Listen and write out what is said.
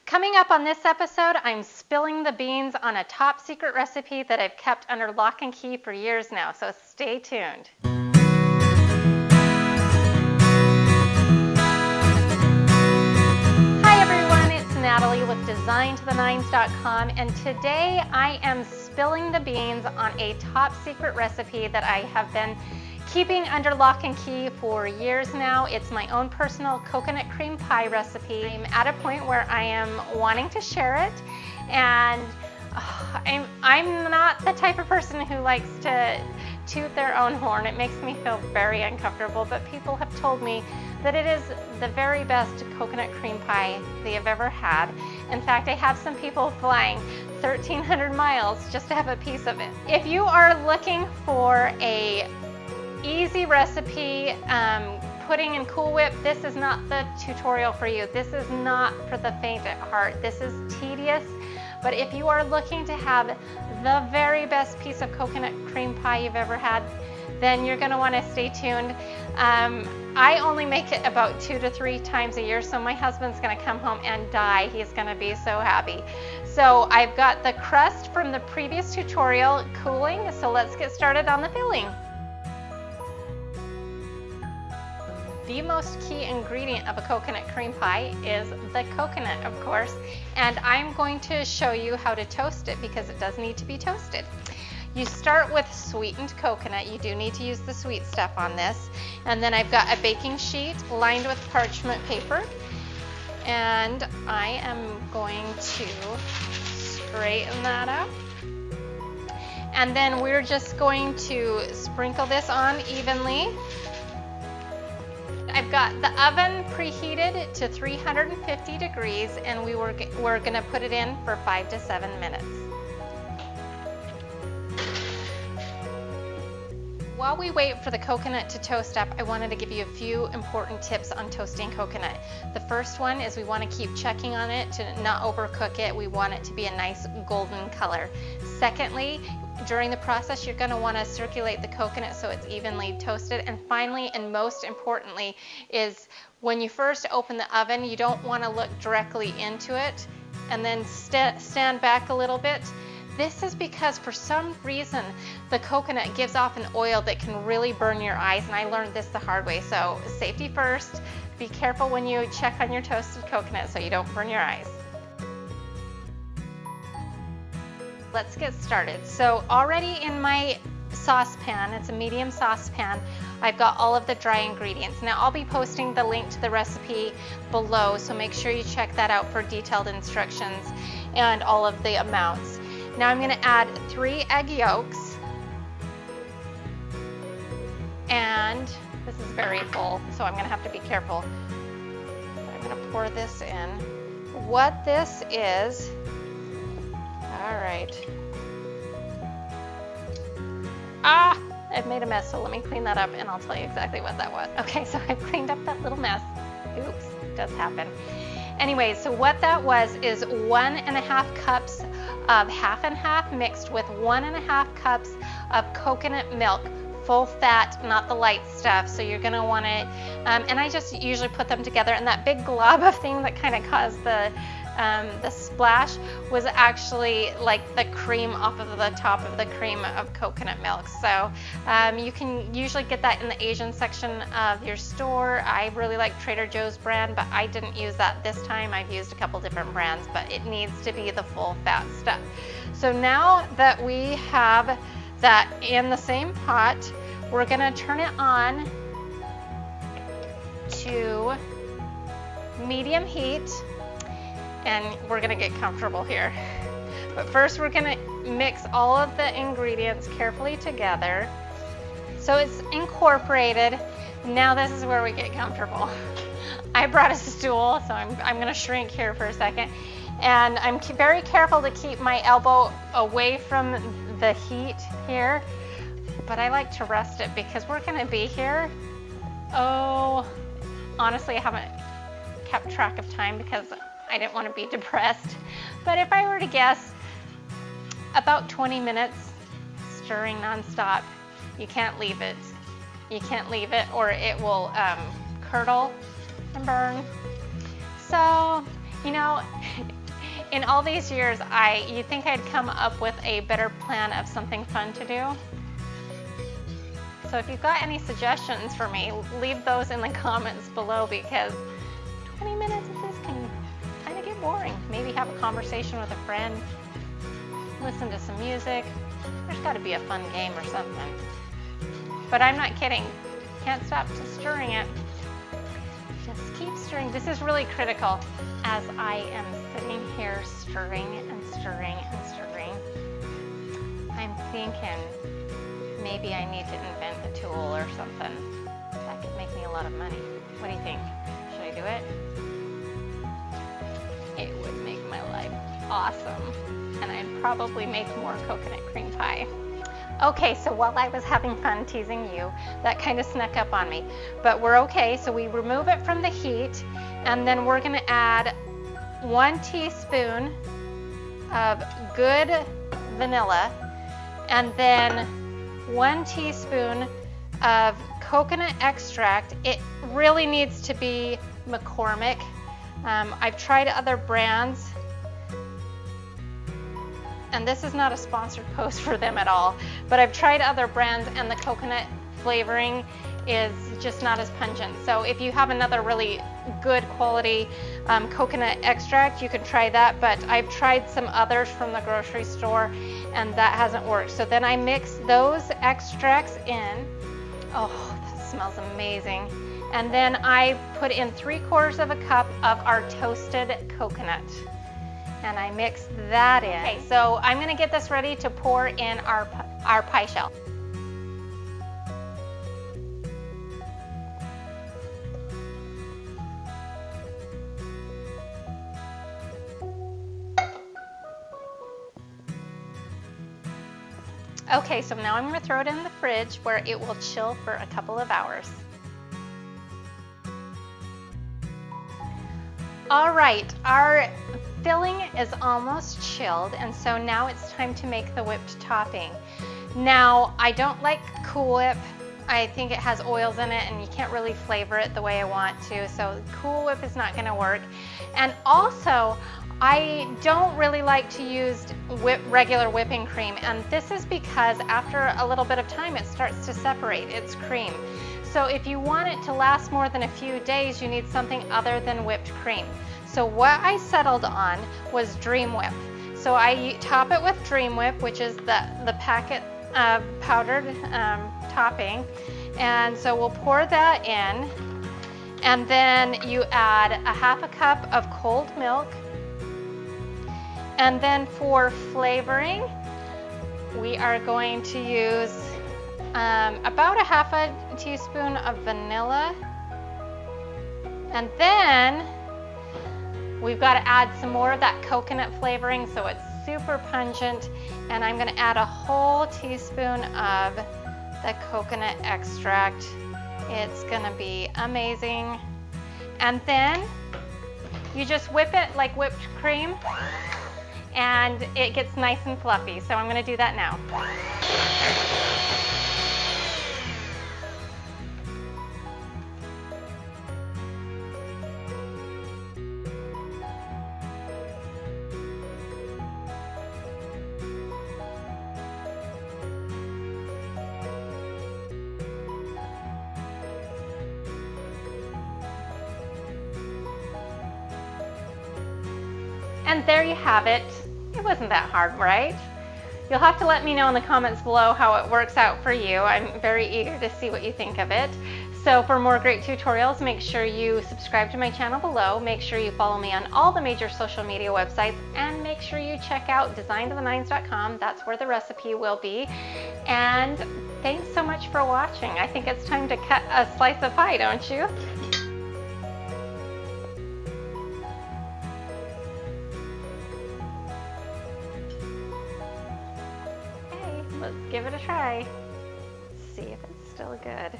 Coming up on this episode, I'm spilling the beans on a top secret recipe that I've kept under lock and key for years now, so stay tuned. Hi everyone, it's Natalie with DesignToTheNines.com, and today I am spilling the beans on a top secret recipe that I have been keeping under lock and key for years now. It's my own personal coconut cream pie recipe. I'm at a point where I am wanting to share it, and I'm not the type of person who likes to toot their own horn. It makes me feel very uncomfortable, but people have told me that it is the very best coconut cream pie they have ever had. In fact, I have some people flying 1,300 miles just to have a piece of it. If you are looking for a easy recipe, pudding and Cool Whip, this is not the tutorial for you. This is not for the faint at heart. This is tedious, but if you are looking to have the very best piece of coconut cream pie you've ever had, then you're going to want to stay tuned. I only make it about 2 to 3 times a year, so my husband's going to come home and die. He's going to be so happy. So I've got the crust from the previous tutorial cooling, so let's get started on the filling. The most key ingredient of a coconut cream pie is the coconut, of course, and I'm going to show you how to toast it because it does need to be toasted. You start with sweetened coconut. You do need to use the sweet stuff on this. And then I've got a baking sheet lined with parchment paper, and I am going to straighten that up. And then we're just going to sprinkle this on evenly. I've got the oven preheated to 350 degrees, and we're going to put it in for 5 to 7 minutes. While we wait for the coconut to toast up, I wanted to give you a few important tips on toasting coconut. The first one is we want to keep checking on it to not overcook it. We want it to be a nice golden color. Secondly, during the process, you're going to want to circulate the coconut so it's evenly toasted. And finally, and most importantly, is when you first open the oven, you don't want to look directly into it and then stand back a little bit. This is because for some reason the coconut gives off an oil that can really burn your eyes, and I learned this the hard way. So safety first. Be careful when you check on your toasted coconut so you don't burn your eyes. Let's get started. So already in my saucepan, it's a medium saucepan, I've got all of the dry ingredients. Now I'll be posting the link to the recipe below, so make sure you check that out for detailed instructions and all of the amounts. Now I'm going to add 3 egg yolks, and this is very full, so I'm going to have to be careful. I'm going to pour this in. What this is, all right. I've made a mess, so let me clean that up and I'll tell you exactly what that was. Okay, so I've cleaned up that little mess. Oops, it does happen. Anyway, so what that was is 1.5 cups of half and half mixed with 1.5 cups of coconut milk, full fat, not the light stuff. So you're gonna want it, and I just usually put them together, and that big glob of thing that kind of caused the splash was actually like the cream off of the top of the cream of coconut milk. So you can usually get that in the Asian section of your store. I really like Trader Joe's brand, but I didn't use that this time. I've used a couple different brands, but it needs to be the full fat stuff. So now that we have that in the same pot, we're gonna turn it on to medium heat. And we're gonna get comfortable here. But first we're gonna mix all of the ingredients carefully together so it's incorporated. Now this is where we get comfortable. I brought a stool, so I'm gonna shrink here for a second. And I'm very careful to keep my elbow away from the heat here. But I like to rest it because we're gonna be here. Oh, honestly, I haven't kept track of time because I didn't want to be depressed, but if I were to guess, about 20 minutes stirring nonstop. You can't leave it. You can't leave it or it will curdle and burn. So You know, in all these years, you'd think I'd come up with a better plan of something fun to do. So if you've got any suggestions for me, leave those in the comments below, because 20 minutes of this can kind of get boring. Maybe have a conversation with a friend, listen to some music. There's got to be a fun game or something. But I'm not kidding. Can't stop stirring it. Just keep stirring. This is really critical as I am sitting here stirring and stirring and stirring. I'm thinking maybe I need to invent a tool or something that could make me a lot of money. What do you think? Should I do it? It would make my life awesome, and I'd probably make more coconut cream pie. Okay, so while I was having fun teasing you, that kind of snuck up on me, but we're okay. So we remove it from the heat, and then we're gonna add 1 teaspoon of good vanilla, and then 1 teaspoon of coconut extract. It really needs to be McCormick. I've tried other brands, and this is not a sponsored post for them at all, but I've tried other brands and the coconut flavoring is just not as pungent. So if you have another really good quality coconut extract, you can try that, but I've tried some others from the grocery store and that hasn't worked. So then I mix those extracts in. Oh, that smells amazing. And then I put in 3/4 of a cup of our toasted coconut, and I mix that in. Okay, so I'm gonna get this ready to pour in our pie shell. Okay, so now I'm gonna throw it in the fridge where it will chill for a couple of hours. All right, our filling is almost chilled, and so now it's time to make the whipped topping. Now, I don't like Cool Whip. I think it has oils in it and you can't really flavor it the way I want to, so Cool Whip is not gonna work. And also, I don't really like to use regular whipping cream, and this is because after a little bit of time it starts to separate its cream. So if you want it to last more than a few days, you need something other than whipped cream. So what I settled on was Dream Whip. So I top it with Dream Whip, which is the packet powdered topping. And so we'll pour that in, and then you add a 1/2 cup of cold milk. And then for flavoring, we are going to use about a 1/2 teaspoon of vanilla. And then we've got to add some more of that coconut flavoring so it's super pungent. And I'm going to add a whole teaspoon of the coconut extract. It's going to be amazing. And then you just whip it like whipped cream, and it gets nice and fluffy. So I'm going to do that now. And there you have it. It wasn't that hard, right? You'll have to let me know in the comments below how it works out for you. I'm very eager to see what you think of it. So for more great tutorials, make sure you subscribe to my channel below. Make sure you follow me on all the major social media websites, and make sure you check out designtothe9s.com. That's where the recipe will be. And thanks so much for watching. I think it's time to cut a slice of pie, don't you? Let's give it a try. See if it's still good.